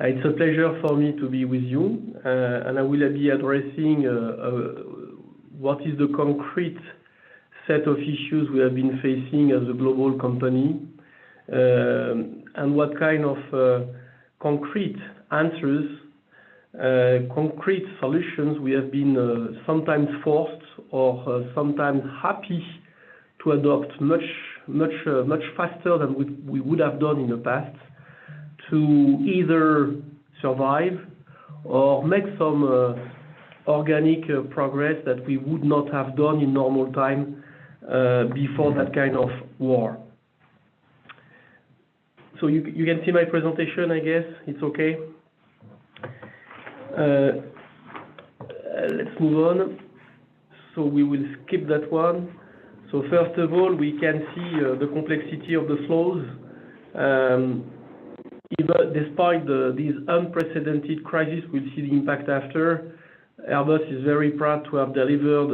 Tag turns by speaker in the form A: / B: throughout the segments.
A: It's a pleasure for me to be with you, and I will be addressing what is the concrete set of issues we have been facing as a global company, and what kind of concrete answers, concrete solutions we have been sometimes forced or sometimes happy to adopt much faster than we would have done in the past, to either survive or make some organic progress that we would not have done in normal time before that kind of war. So you can see my presentation, I guess. It's okay. Let's move on. So we will skip that one. So first of all, we can see the complexity of the flows. Even despite these unprecedented crises, we'll see the impact after. Airbus is very proud to have delivered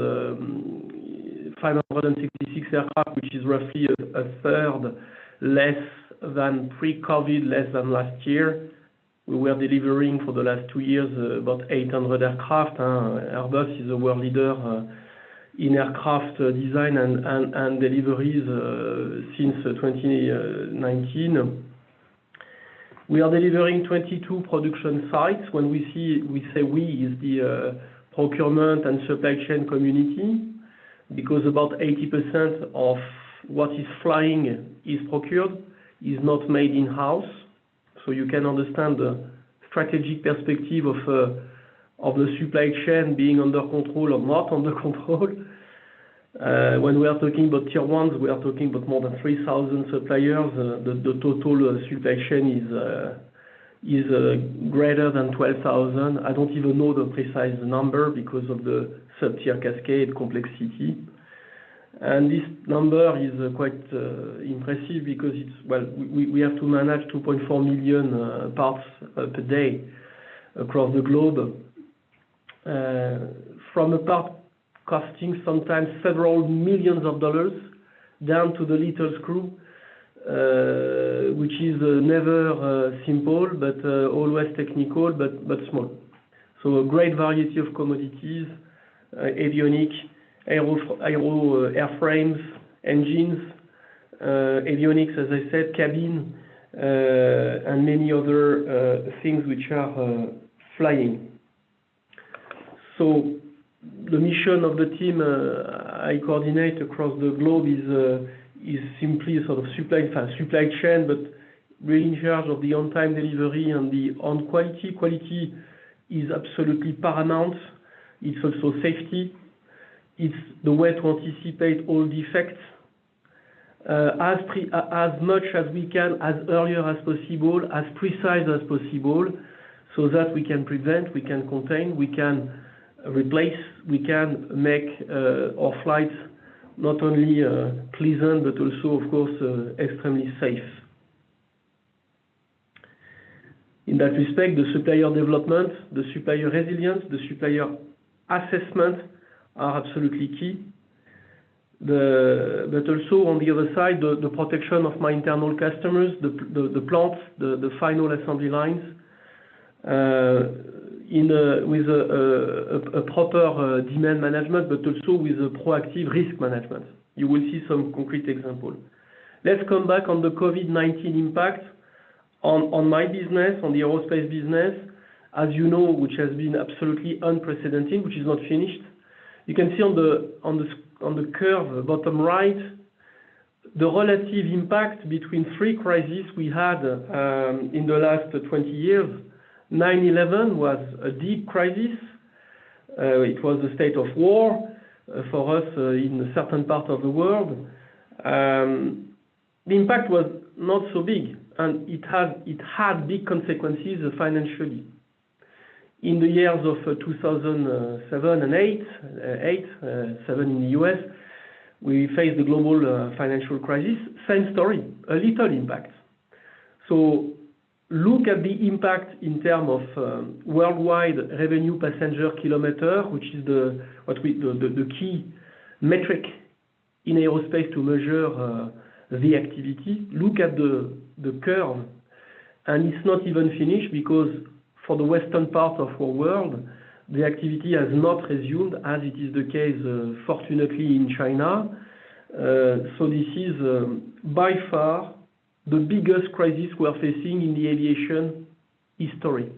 A: 566 aircraft, which is roughly a third less than pre-COVID, less than last year. We were delivering for the last 2 years about 800 aircraft. Airbus is a world leader in aircraft design and deliveries since 2019. We are delivering 22 production sites. When we say we is the procurement and supply chain community, because about 80% of what is flying is procured, is not made in-house. So you can understand the strategic perspective of the supply chain being under control or not under control. When we are talking about tier ones, we are talking about more than 3,000 suppliers. The total supply chain is greater than 12,000. I don't even know the precise number because of the sub-tier cascade complexity. And this number is quite impressive because we have to manage 2.4 million parts per day across the globe. From a part costing sometimes several millions of dollars down to the little screw, which is never simple, but always technical, but small. So a great variety of commodities, avionics, airframes, engines, avionics, as I said, cabin, and many other things which are flying. So the mission of the team I coordinate across the globe is simply a sort of supply chain, but really in charge of the on-time delivery and the on-quality. Quality is absolutely paramount. It's also safety. It's the way to anticipate all defects as much as we can, as earlier as possible, as precise as possible, so that we can prevent, we can contain, we can replace, we can make our flights not only pleasant but also, of course, extremely safe. In that respect, the supplier development, the supplier resilience, the supplier assessment are absolutely key. But also on the other side, the protection of my internal customers, the plants, the final assembly lines, with a proper demand management, but also with a proactive risk management. You will see some concrete example. Let's come back on the COVID-19 impact on my business, on the aerospace business, as you know, which has been absolutely unprecedented, which is not finished. You can see on the curve, bottom right, the relative impact between 3 crises we had in the last 20 years. 9/11 was a deep crisis. It was a state of war for us in a certain part of the world. The impact was not so big, and it had big consequences financially. In the years of 2007 and 7 in the US, we faced the global financial crisis. Same story, a little impact. So look at the impact in terms of worldwide revenue passenger kilometer, which is the key metric in aerospace to measure the activity. Look at the curve And it's not even finished because for the western part of our world, the activity has not resumed, as it is the case, fortunately, in China. So this is by far the biggest crisis we are facing in the aviation history.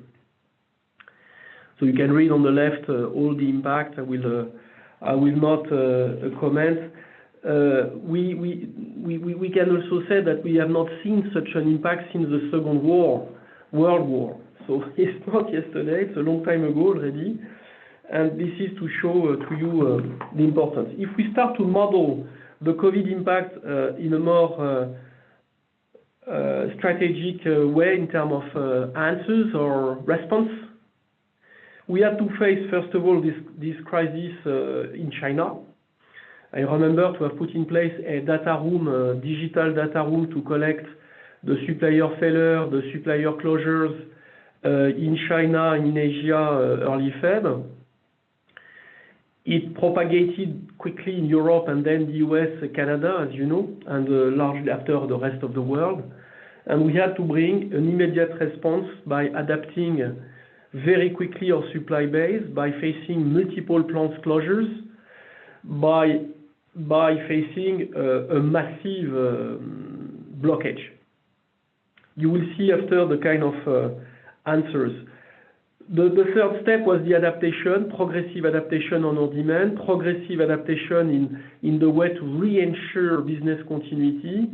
A: So you can read on the left all the impact. I will not comment. We can also say that we have not seen such an impact since the Second World War. So it's not yesterday, it's a long time ago already. And this is to show to you the importance. If we start to model the COVID impact in a more strategic way in terms of answers or response, we had to face, first of all, this crisis in China. I remember to have put in place a data room, digital data room, to collect the supplier failure, the supplier closures in China and in Asia early Feb. It propagated quickly in Europe and then the US, Canada, as you know, and largely after the rest of the world. And we had to bring an immediate response by adapting very quickly our supply base, by facing multiple plant closures, by facing a massive blockage. You will see after the kind of answers. The third step was the adaptation, progressive adaptation on our demand, progressive adaptation in the way to re-ensure business continuity,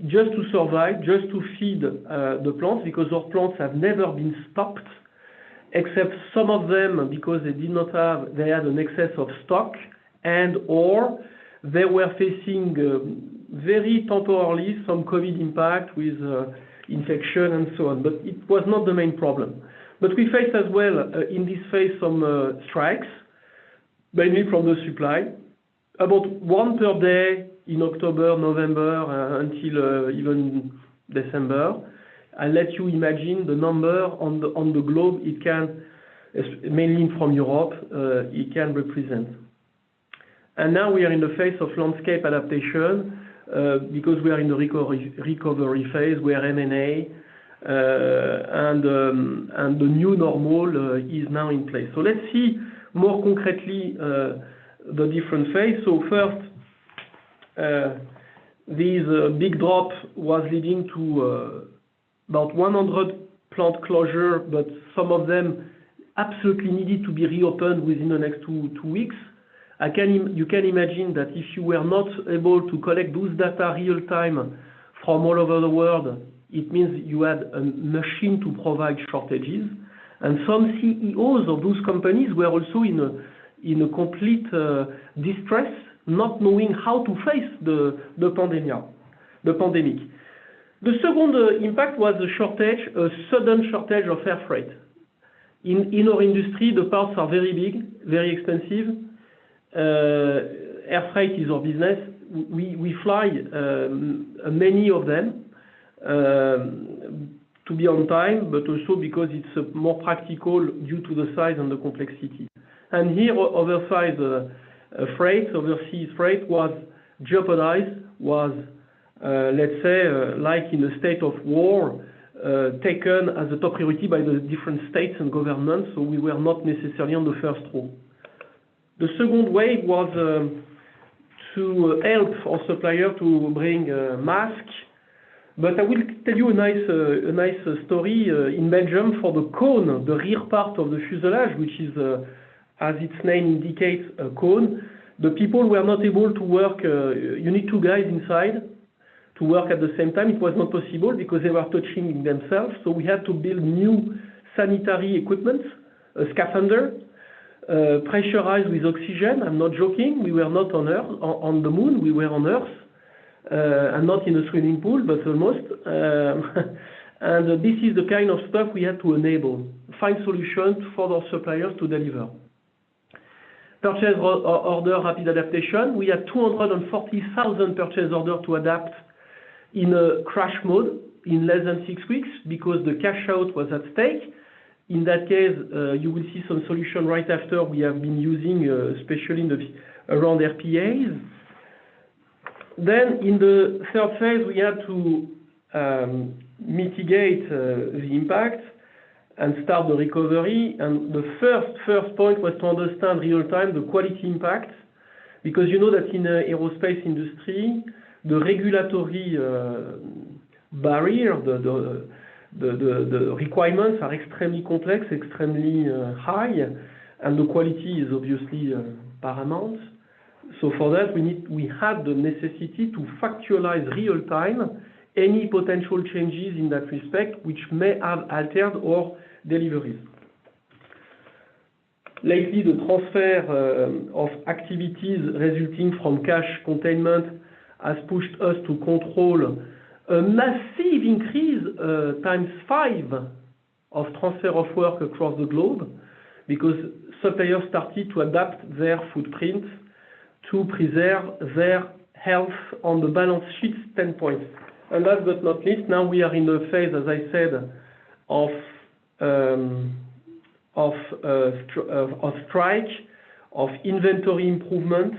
A: just to survive, just to feed the plants, because our plants have never been stopped, except some of them because they had an excess of stock, and or they were facing very temporarily some COVID impact with infection and so on, but it was not the main problem. But we faced as well in this phase some strikes, mainly from the supply, about one per day in October, November, until even December. I'll let you imagine the number on the globe it can, mainly from Europe, it can represent. And now we are in the phase of landscape adaptation because we are in the recovery phase where M&A and the new normal is now in place. So let's see more concretely the different phases. So first, this big drop was leading to about 100 plant closure, but some of them absolutely needed to be reopened within the next two weeks. You can imagine that if you were not able to collect those data real time from all over the world, it means you had a machine to provide shortages. And some CEOs of those companies were also in a complete distress, not knowing how to face the pandemic. The second impact was a sudden shortage of air freight. In our industry, the parts are very big, very expensive. Air freight is our business. We fly many of them to be on time, but also because it's more practical due to the size and the complexity. And here, overseas freight was jeopardized, let's say, like in a state of war, taken as a top priority by the different states and governments, so we were not necessarily on the first row. The second wave was to help our supplier to bring masks, but I will tell you a nice story in Belgium for the cone, the rear part of the fuselage, which is, as its name indicates, a cone. The people were not able to work, you need two guys inside to work at the same time. It was not possible because they were touching themselves, so we had to build new sanitary equipment, a scaphandre, pressurized with oxygen. I'm not joking. We were not on Earth, on the moon. We were on Earth, and not in a swimming pool, but almost. And this is the kind of stuff we had to enable, find solutions for our suppliers to deliver. Purchase order rapid adaptation. We had 240,000 purchase orders to adapt in a crash mode in less than 6 weeks because the cash out was at stake. In that case, you will see some solution right after we have been using, especially around RPAs. Then in the third phase, we had to mitigate the impact and start the recovery. And the first point was to understand real time the quality impact, because you know that in the aerospace industry, the regulatory barrier, the requirements are extremely complex, extremely high, and the quality is obviously paramount. So for that, we had the necessity to factualize real time any potential changes in that respect, which may have altered our deliveries. Lately, the transfer of activities resulting from cash containment has pushed us to control a massive increase times 5 of transfer of work across the globe, because suppliers started to adapt their footprint to preserve their health on the balance sheet standpoint. And last but not least, now we are in a phase, as I said, of strike, of inventory improvement,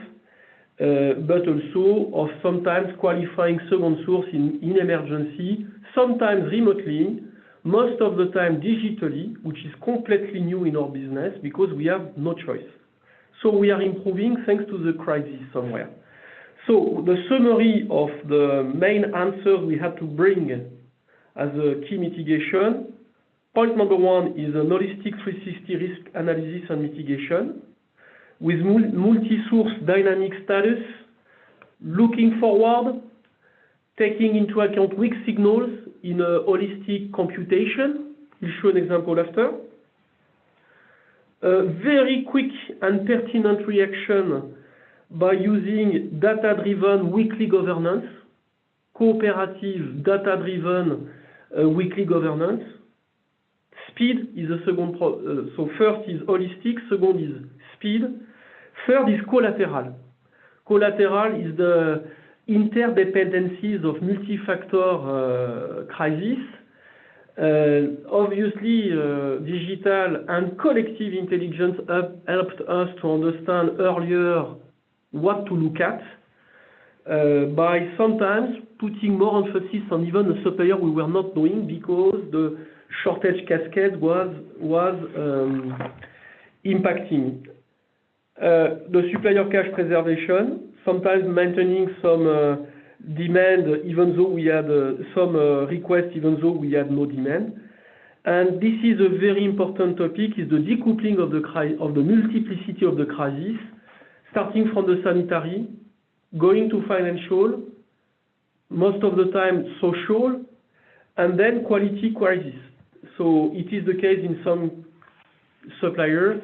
A: but also of sometimes qualifying second source in emergency, sometimes remotely, most of the time digitally, which is completely new in our business because we have no choice. So we are improving thanks to the crisis somewhere. So the summary of the main answers we had to bring as a key mitigation. Point number 1 is a holistic 360 risk analysis and mitigation with multi-source dynamic status, looking forward, taking into account weak signals in a holistic computation. We'll show an example after. A very quick and pertinent reaction by using data-driven weekly governance, cooperative data-driven weekly governance. Speed is the second, so first is holistic, second is speed, third is collateral. Collateral is the interdependencies of multi-factor crisis. Obviously, digital and collective intelligence helped us to understand earlier what to look at by sometimes putting more emphasis on even a supplier we were not knowing because the shortage cascade was impacting. The supplier cash preservation, sometimes maintaining some demand even though we had some requests even though we had no demand. And this is a very important topic, is the decoupling of the multiplicity of the crisis, starting from the sanitary, going to financial, most of the time social, and then quality crisis. So it is the case in some suppliers.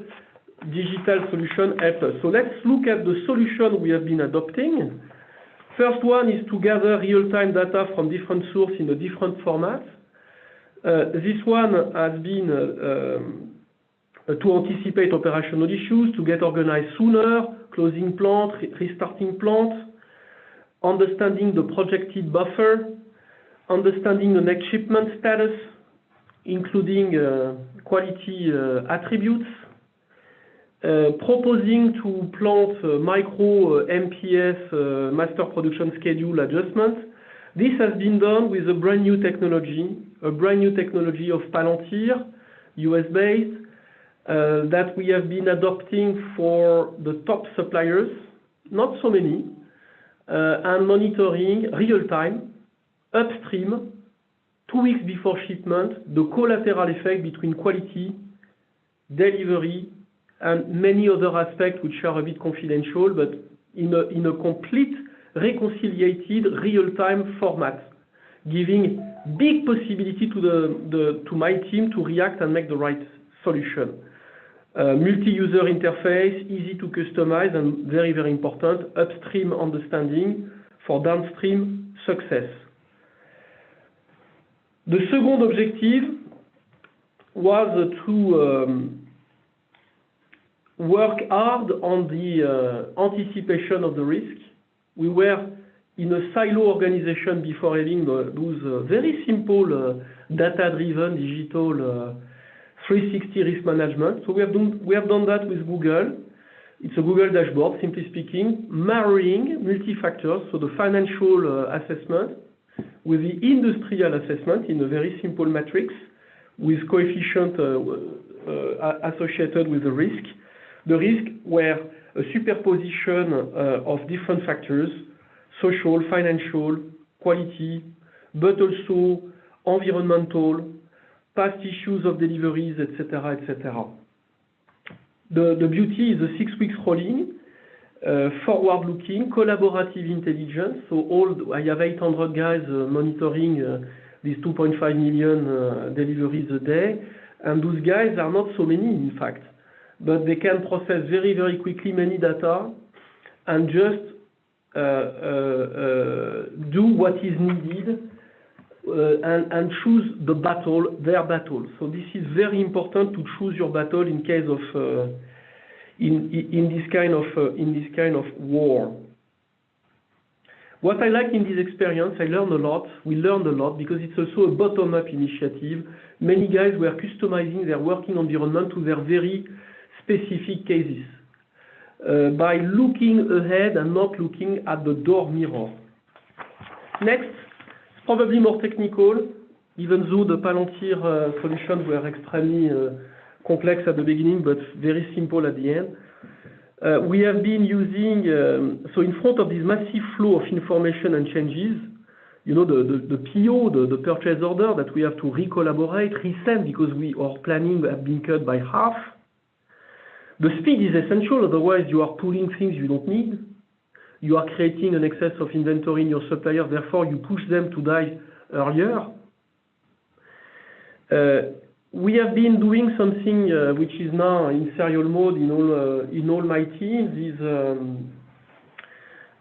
A: Digital solution help us. So let's look at the solution we have been adopting. First one is to gather real-time data from different sources in a different format. This one has been to anticipate operational issues, to get organized sooner, closing plant, restarting plant, understanding the projected buffer, understanding the next shipment status, including quality attributes, proposing to plant micro MPS master production schedule adjustments. This has been done with a brand new technology of Palantir, US-based, that we have been adopting for the top suppliers, not so many, and monitoring real-time, upstream, 2 weeks before shipment, the collateral effect between quality, delivery, and many other aspects which are a bit confidential, but in a complete reconciliated real-time format, giving big possibility to my team to react and make the right solution. Multi-user interface, easy to customize, and very, very important, upstream understanding for downstream success. The second objective was to work hard on the anticipation of the risk. We were in a silo organization before having those very simple data-driven digital 360 risk management. So we have done that with Google. It's a Google dashboard, simply speaking, marrying multi-factors, so the financial assessment with the industrial assessment in a very simple matrix with coefficient associated with the risk. The risk were a superposition of different factors, social, financial, quality, but also environmental, past issues of deliveries, etc., etc. The beauty is the 6 weeks rolling, forward-looking, collaborative intelligence. So I have 800 guys monitoring these 2.5 million deliveries a day, and those guys are not so many, in fact, but they can process very, very quickly many data and just do what is needed and choose their battle. So this is very important to choose your battle in case of in this kind of war. What I like in this experience, we learned a lot because it's also a bottom-up initiative. Many guys were customizing their working environment to their very specific cases by looking ahead and not looking at the door mirror. Next, probably more technical, even though the Palantir solutions were extremely complex at the beginning, but very simple at the end. We have been using, so in front of this massive flow of information and changes, you know, the PO, the purchase order that we have to re-collaborate, resend because our planning have been cut by half. The speed is essential, otherwise you are pulling things you don't need. You are creating an excess of inventory in your supplier, therefore you push them to die earlier. We have been doing something which is now in serial mode in all my teams, is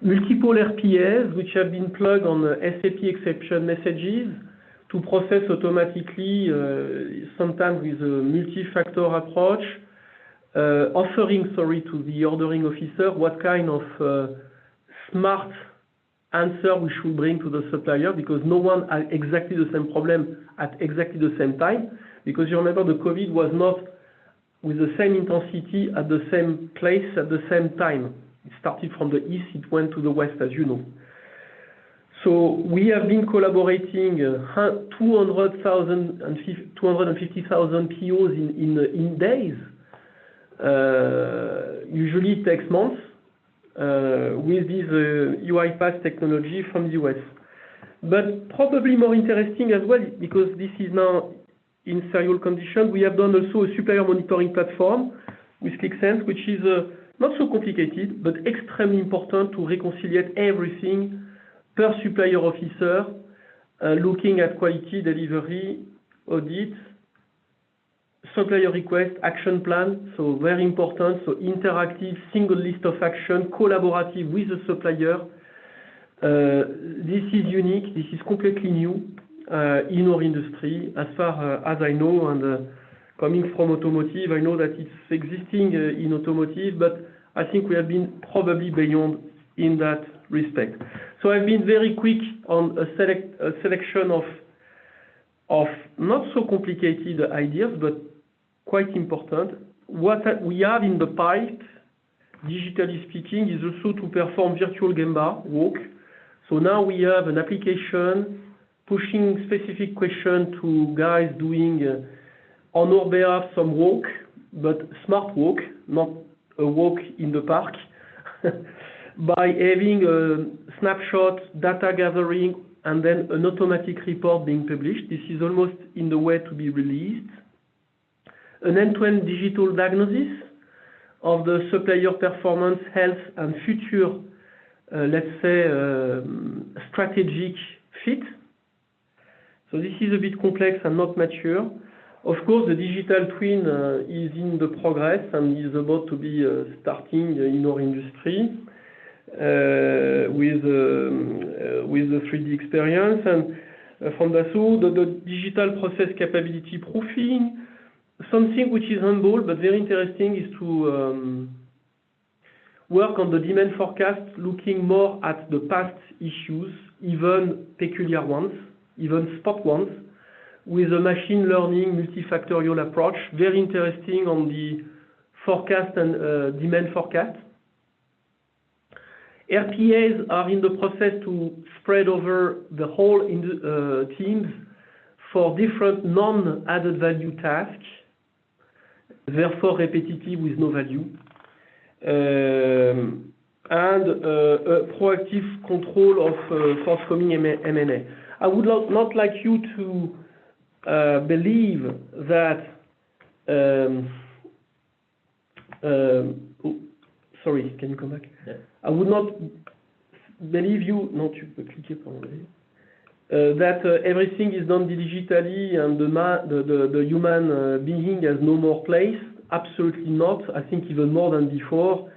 A: multiple RPAs which have been plugged on SAP exception messages to process automatically, sometimes with a multi-factor approach, offering, to the ordering officer what kind of smart answer we should bring to the supplier, because no one had exactly the same problem at exactly the same time. Because you remember the COVID was not with the same intensity at the same place at the same time. It started from the east, it went to the west, as you know. So we have been collaborating 250,000 POs in days. Usually it takes months with this UiPath technology from the US. But probably more interesting as well, because this is now in serial condition, we have done also a supplier monitoring platform with ClickSense, which is not so complicated, but extremely important to reconcile everything per supplier officer, looking at quality, delivery, audit, supplier request, action plan, so very important, so interactive, single list of action, collaborative with the supplier. This is unique, this is completely new in our industry, as far as I know, and coming from automotive, I know that it's existing in automotive, but I think we have been probably beyond in that respect. So I've been very quick on a selection of not so complicated ideas, but quite important. What we have in the pipe, digitally speaking, is also to perform virtual Gemba walk. So now we have an application pushing specific question to guys doing on our behalf some walk, but smart walk, not a walk in the park, by having a snapshot, data gathering, and then an automatic report being published. This is almost in the way to be released. An end-to-end digital diagnosis of the supplier performance, health, and future, let's say, strategic fit. So this is a bit complex and not mature. Of course, the digital twin is in the progress and is about to be starting in our industry with the 3D experience. And from Dassault, the digital process capability proofing. Something which is humble but very interesting is to work on the demand forecast, looking more at the past issues, even peculiar ones, even spot ones, with a machine learning multifactorial approach. Very interesting on the forecast and demand forecast. RPAs are in the process to spread over the whole teams for different non-added value tasks, therefore repetitive with no value, and a proactive control of forthcoming M&A. I would not like you to believe that. Sorry, can you come back?
B: Yeah.
A: I would not believe you. Non, tu peux cliquer pour enlever. That everything is done digitally and the human being has no more place. Absolutely not. I think even more than before.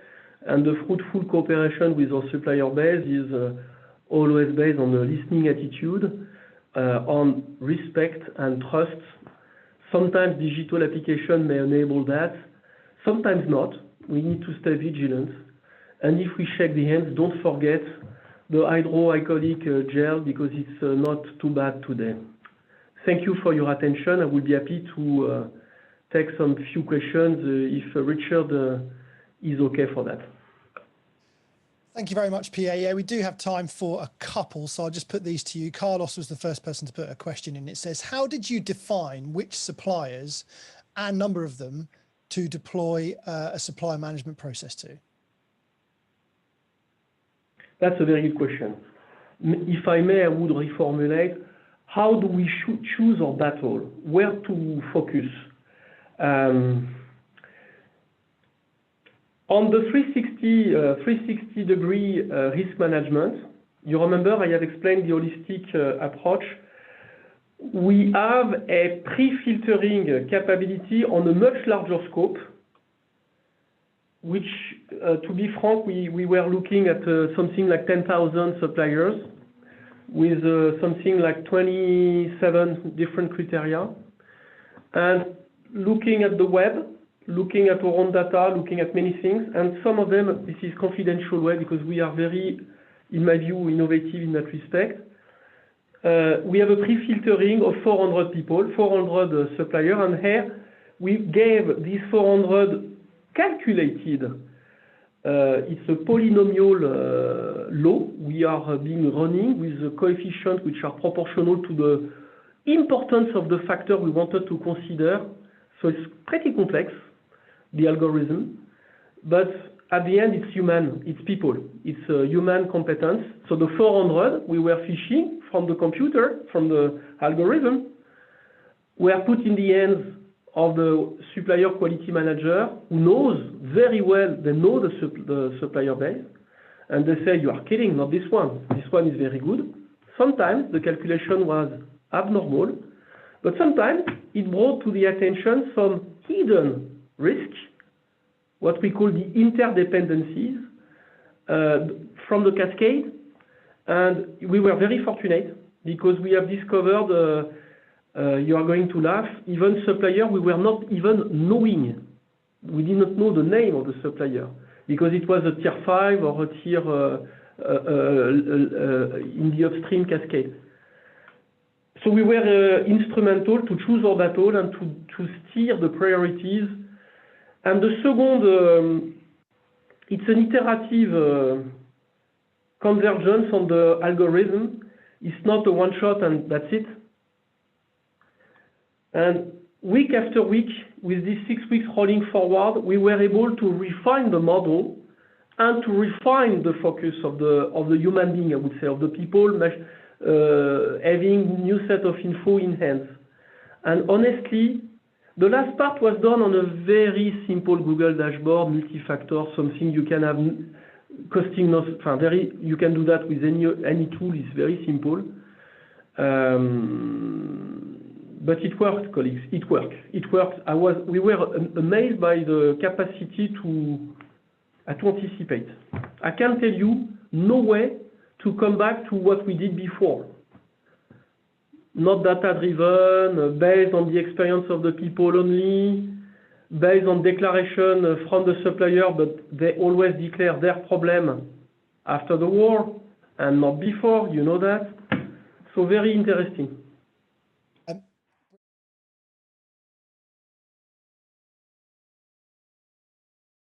A: And the fruitful cooperation with our supplier base is always based on a listening attitude, on respect and trust. Sometimes digital application may enable that, sometimes not. We need to stay vigilant. And if we shake the hands, don't forget the hydroalcoholic gel because it's not too bad today. Thank you for your attention. I will be happy to take some few questions if Richard is okay for that.
C: Thank you very much, Pierre. Yeah, we do have time for a couple, so I'll just put these to you. Carlos was the first person to put a question in. It says, how did you define which suppliers and number of them to deploy a supply management process to?
A: That's a very good question. If I may, I would reformulate, how do we choose our battle? Where to focus? On the 360-degree risk management, you remember I have explained the holistic approach. We have a pre-filtering capability on a much larger scope, which, to be frank, we were looking at something like 10,000 suppliers with something like 27 different criteria. And looking at the web, looking at our own data, looking at many things, and some of them, this is confidential way because we are very, in my view, innovative in that respect. We have a pre-filtering of 400 people, 400 suppliers, and here we gave these 400 calculated. It's a polynomial law we are being running with the coefficients which are proportional to the importance of the factor we wanted to consider. So it's pretty complex, the algorithm, but at the end it's human, it's people, it's human competence. So the 400 we were fishing from the computer, from the algorithm, were put in the hands of the supplier quality manager who knows very well, they know the supplier base, and they say, you are kidding, not this one. This one is very good. Sometimes the calculation was abnormal, but sometimes it brought to the attention some hidden risk, what we call the interdependencies from the cascade. And we were very fortunate because we have discovered, you are going to laugh, even supplier we were not even knowing. We did not know the name of the supplier because it was a tier 5 or a tier in the upstream cascade. So we were instrumental to choose our battle and to steer the priorities. And the second, it's an iterative convergence on the algorithm. It's not a one-shot and that's it. And week after week, with these 6 weeks rolling forward, we were able to refine the model and to refine the focus of the human being, I would say, of the people, having new set of info in hands. And honestly, the last part was done on a very simple Google dashboard, multi-factor, something you can have costing no, you can do that with any tool. It's very simple. But it worked, colleagues. It worked. It worked. We were amazed by the capacity to anticipate. I can tell you, no way to come back to what we did before. Not data-driven, based on the experience of the people only, based on declaration from the supplier, but they always declare their problem after the war and not before. You know that. So very interesting.